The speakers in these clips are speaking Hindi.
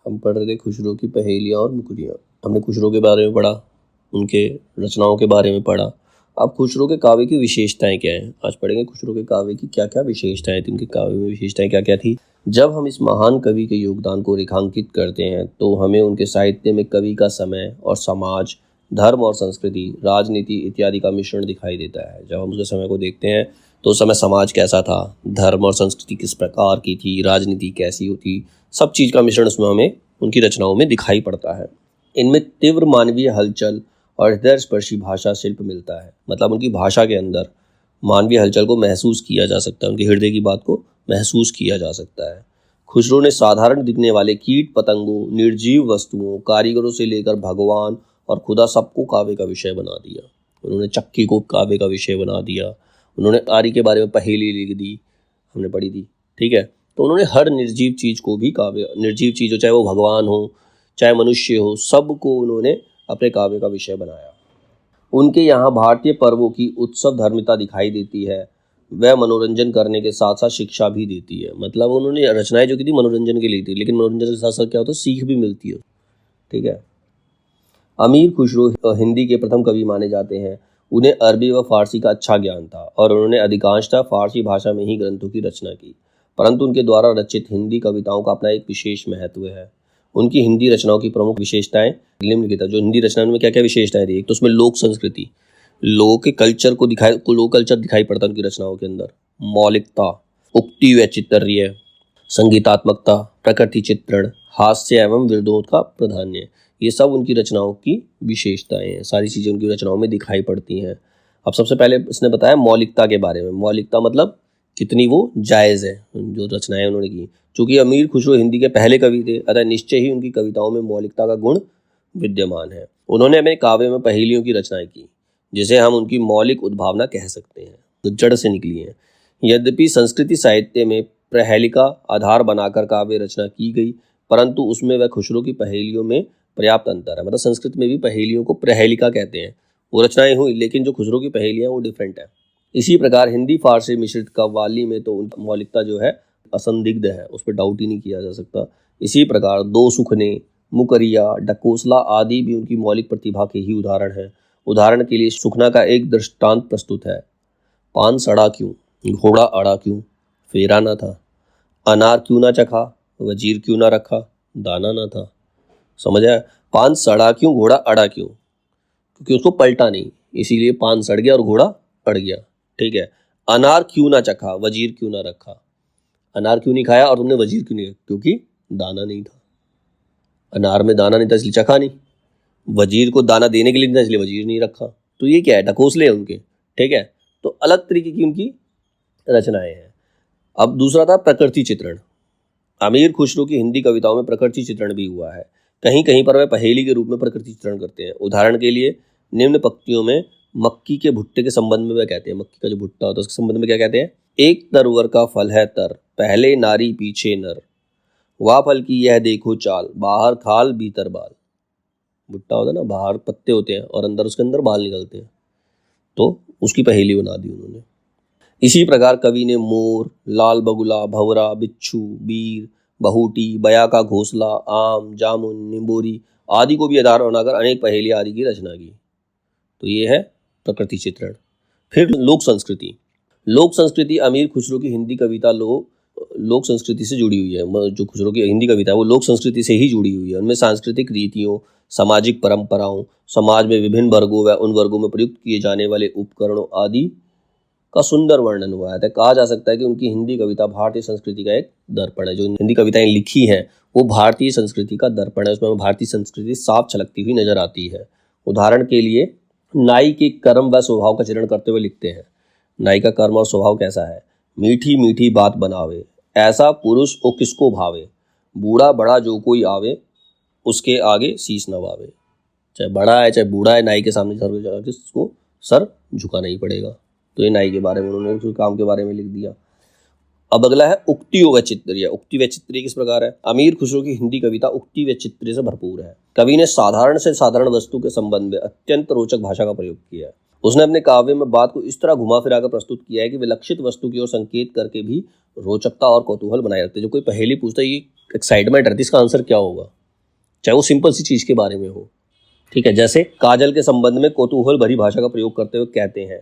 हम पढ़ रहे थे खुसरो की पहेलियाँ और मुकरियाँ। हमने खुसरो के बारे में पढ़ा, उनके रचनाओं के बारे में पढ़ा। अब खुसरो के काव्य की विशेषताएं क्या हैं, आज पढ़ेंगे खुसरो के काव्य की क्या क्या विशेषताएं थी, उनके काव्य में विशेषताएं क्या क्या थी। जब हम इस महान कवि के योगदान को रेखांकित करते हैं तो हमें उनके साहित्य में कवि का समय और समाज, धर्म और संस्कृति, राजनीति इत्यादि का मिश्रण दिखाई देता है। जब हम उसके समय को देखते हैं तो उस समय समाज कैसा था, धर्म और संस्कृति किस प्रकार की थी, राजनीति कैसी होती, सब चीज़ का मिश्रण उसमें हमें उनकी रचनाओं में दिखाई पड़ता है। इनमें तीव्र मानवीय हलचल और हृदय स्पर्शी भाषा शिल्प मिलता है। मतलब उनकी भाषा के अंदर मानवीय हलचल को महसूस किया जा सकता है, उनके हृदय की बात को महसूस किया जा सकता है। खुसरो ने साधारण दिखने वाले कीट पतंगों, निर्जीव वस्तुओं, कारीगरों से लेकर भगवान और खुदा सबको काव्य का विषय बना दिया। उन्होंने चक्की को काव्य का विषय बना दिया। उन्होंने आरी के बारे में पहेली लिख दी, हमने पढ़ी थी, ठीक है। तो उन्होंने हर निर्जीव चीज़ को भी काव्य, निर्जीव चीज़ हो, चाहे वो भगवान हो चाहे मनुष्य हो, सबको उन्होंने अपने काव्य का विषय बनाया। उनके यहाँ भारतीय पर्वों की उत्सव धर्मिता दिखाई देती है। वह मनोरंजन करने के साथ साथ शिक्षा भी देती है। मतलब उन्होंने रचनाएं जो की थी मनोरंजन के लिए थी, लेकिन मनोरंजन के साथ साथ क्या होता है, सीख भी मिलती है, ठीक है। अमीर खुसरो हिंदी के प्रथम कवि माने जाते हैं। उन्हें अरबी व फारसी का अच्छा ज्ञान था और उन्होंने अधिकांशतः फारसी भाषा में ही ग्रंथों की रचना की, परंतु उनके द्वारा रचित हिंदी कविताओं का अपना एक विशेष महत्व है। उनकी हिंदी रचनाओं की प्रमुख विशेषताएं निम्नलिखित है। जो हिंदी रचनाओं में क्या क्या विशेषताएं थी, एक तो उसमें लोक संस्कृति, लोगों के कल्चर को लोक कल्चर दिखाई पड़ता है उनकी रचनाओं के अंदर। मौलिकता, उक्ति व चित्तर्य, संगीतात्मकता, प्रकृति चित्रण, हास्य एवं विनोद का प्राधान्य, ये सब उनकी रचनाओं की विशेषताएं हैं। सारी चीज़ें उनकी रचनाओं में दिखाई पड़ती हैं। अब सबसे पहले इसने बताया मौलिकता के बारे में। मौलिकता मतलब कितनी वो जायज़ है जो रचनाएं उन्होंने की। चूँकि अमीर खुसरो हिंदी के पहले कवि थे, अतः निश्चय ही उनकी कविताओं में मौलिकता का गुण विद्यमान है। उन्होंने अपने काव्य में पहेलियों की रचनाएं की, जिसे हम उनकी मौलिक उद्भावना कह सकते हैं, जो जड़ से निकली हैं। यद्यपि संस्कृति साहित्य में प्रहेलिका आधार बनाकर काव्य रचना की गई, परंतु उसमें वह खुसरो की पहेलियों में पर्याप्त अंतर है। मतलब संस्कृत में भी पहेलियों को प्रहेलिका कहते हैं, वो रचनाएं हुई, लेकिन जो खुसरो की पहेलियां वो डिफरेंट है। इसी प्रकार हिंदी फारसी मिश्रित कव्वाली में तो उनकी मौलिकता जो है असंदिग्ध है, उस पर डाउट ही नहीं किया जा सकता। इसी प्रकार दो सुखने, मुकरिया, डकोसला आदि भी उनकी मौलिक प्रतिभा के ही उदाहरण हैं। उदाहरण के लिए सुखना का एक दृष्टांत प्रस्तुत है। पान सड़ा क्यों, घोड़ा अड़ा क्यों, फेरा ना था, अनार क्यों ना चखा, वजीर क्यों ना रखा, दाना ना था। समझ आया? पान सड़ा क्यों, घोड़ा अड़ा क्यों, क्योंकि उसको पलटा नहीं, इसीलिए पान सड़ गया और घोड़ा अड़ गया, ठीक है। अनार क्यों ना चखा, वजीर क्यों ना रखा, अनार क्यों नहीं खाया और तुमने वजीर क्यों नहीं रखा, क्योंकि दाना नहीं था। अनार में दाना नहीं था इसलिए चखा नहीं, वजीर को दाना देने के लिए नहीं था इसलिए वजीर नहीं रखा। तो ये क्या है, ढकोसले उनके, ठीक है। तो अलग तरीके की उनकी रचनाएं हैं। अब दूसरा था प्रकृति चित्रण। अमीर खुसरो की हिंदी कविताओं में प्रकृति चित्रण भी हुआ है। कहीं कहीं पर वह पहेली के रूप में प्रकृति चित्रण करते हैं। उदाहरण के लिए निम्न पंक्तियों में मक्की के भुट्टे के संबंध में वह कहते हैं, मक्की का जो भुट्टा होता है उसके संबंध में क्या कहते हैं। एक तरवर का फल है तर, पहले नारी पीछे नर, वाह फल की यह देखो चाल, बाहर खाल भीतर बाल। भुट्टा होता है ना, बाहर पत्ते होते हैं और अंदर उसके अंदर बाल निकलते हैं, तो उसकी पहेली बना दी उन्होंने। इसी प्रकार कवि ने मोर, लाल बगुला, भंवरा, बिच्छू, बीर, बहूटी, बया का घोंसला, आम, जामुन, निम्बोरी आदि को भी आधार बनाकर अनेक पहेली आदि की रचना की। तो ये है प्रकृति चित्रण। फिर लोक संस्कृति। लोक संस्कृति अमीर खुसरो की हिंदी कविता लोक संस्कृति से जुड़ी हुई है। जो खुसरो की हिंदी कविता है वो लोक संस्कृति से ही जुड़ी हुई है। उनमें सांस्कृतिक रीतियों, सामाजिक परंपराओं, समाज में विभिन्न वर्गों व उन वर्गों में प्रयुक्त किए जाने वाले उपकरणों आदि का सुंदर वर्णन हुआ है। कहा जा सकता है कि उनकी हिंदी कविता भारतीय संस्कृति का एक दर्पण है। जो हिंदी कविताएं लिखी हैं वो भारतीय संस्कृति का दर्पण है, उसमें भारतीय संस्कृति साफ छलकती हुई नजर आती है। उदाहरण के लिए नाई के कर्म व स्वभाव का चित्रण करते हुए लिखते हैं। नाई का कर्म और स्वभाव कैसा है। मीठी मीठी बात बनावे, ऐसा पुरुष ओ किसको भावे, बूढ़ा बड़ा जो कोई आवे, उसके आगे शीश नवावे। चाहे बड़ा है चाहे बूढ़ा है, नाई के सामने उसको सर झुकाना ही पड़ेगा। तो ये नाई के बारे में उन्होंने उसके काम के बारे में लिख दिया। अब अगला है उक्ति व चित्रिय। उक्ति व चित्रिय किस प्रकार है। अमीर खुसरो की हिंदी कविता उक्ति व चित्रिय से भरपूर है। कवि ने साधारण से साधारण वस्तु के संबंध में अत्यंत रोचक भाषा का प्रयोग किया है। उसने अपने काव्य में बात को इस तरह घुमा फिरा कर प्रस्तुत किया है कि विलक्षित वस्तु की ओर संकेत करके भी रोचकता और कौतूहल बनाए रखते। जब कोई पहेली पूछता है, ये एक्साइटमेंट रहती है इसका आंसर क्या होगा, चाहे वो सिंपल सी चीज़ के बारे में हो। ठीक है, जैसे काजल के संबंध में कौतूहल भरी भाषा का प्रयोग करते हुए कहते हैं,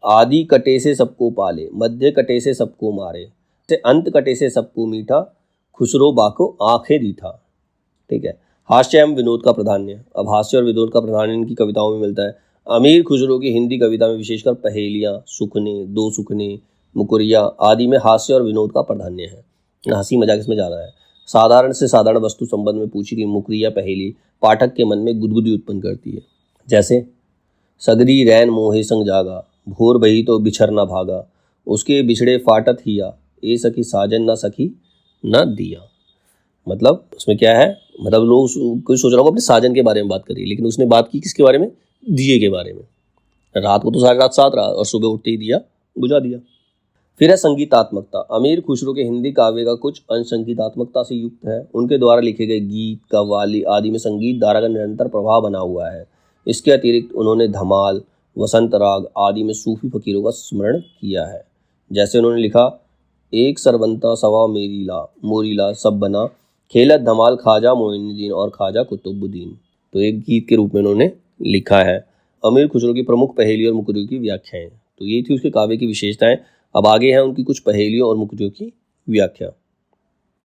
आदि कटे से सबको पाले, मध्य कटे से सबको मारे, से अंत कटे से सबको मीठा, खुसरो बाको आंखें दीठा। ठीक है, हास्य एवं विनोद का प्राधान्य। अब हास्य और विनोद का प्राधान्य इनकी कविताओं में मिलता है। अमीर खुसरो की हिंदी कविता में विशेषकर पहेलियाँ, सुखने, दो सुखने, मुकुरिया आदि में हास्य और विनोद का प्राधान्य है। हंसी मजाक इसमें ज़्यादा है। साधारण से साधारण वस्तु संबंध में पूछी गई मुकुरिया पहेली पाठक के मन में गुदगुदी उत्पन्न करती है। जैसे, सगरी रैन मोहे संग जागा, भोर बही तो बिछर न भागा, उसके बिछड़े फाटत हिया, ए सखी साजन न सखी न दिया। मतलब उसमें क्या है, मतलब लोग कोई सोच रहा होगा अपने साजन के बारे में बात करिए, लेकिन उसने बात की किसके बारे में, दिए के बारे में। रात को तो सारी रात साथ रहा और सुबह उठते ही दिया बुझा दिया। फिर है संगीतात्मकता। अमीर खुसरो के हिंदी काव्य का कुछ अंश संगीतात्मकता से युक्त है। उनके द्वारा लिखे गए गीत, कव्वाली आदि में संगीत धारा का निरंतर प्रभाव बना हुआ है। इसके अतिरिक्त उन्होंने धमाल, वसंत राग आदि में सूफी फकीरों का स्मरण किया है। जैसे उन्होंने लिखा, एक सरबंता सवा मेरीला मोरीला सब बना, खेलत धमाल ख्वाजा मोइनुद्दीन और ख्वाजा कुतुबुद्दीन। तो एक गीत के रूप में उन्होंने लिखा है। अमीर खुसरो की प्रमुख पहेली और मुकुरियों की व्याख्याएं। तो ये थी उसके काव्य की विशेषताएं। अब आगे हैं उनकी कुछ पहेलियों और मुकुरियों की व्याख्या।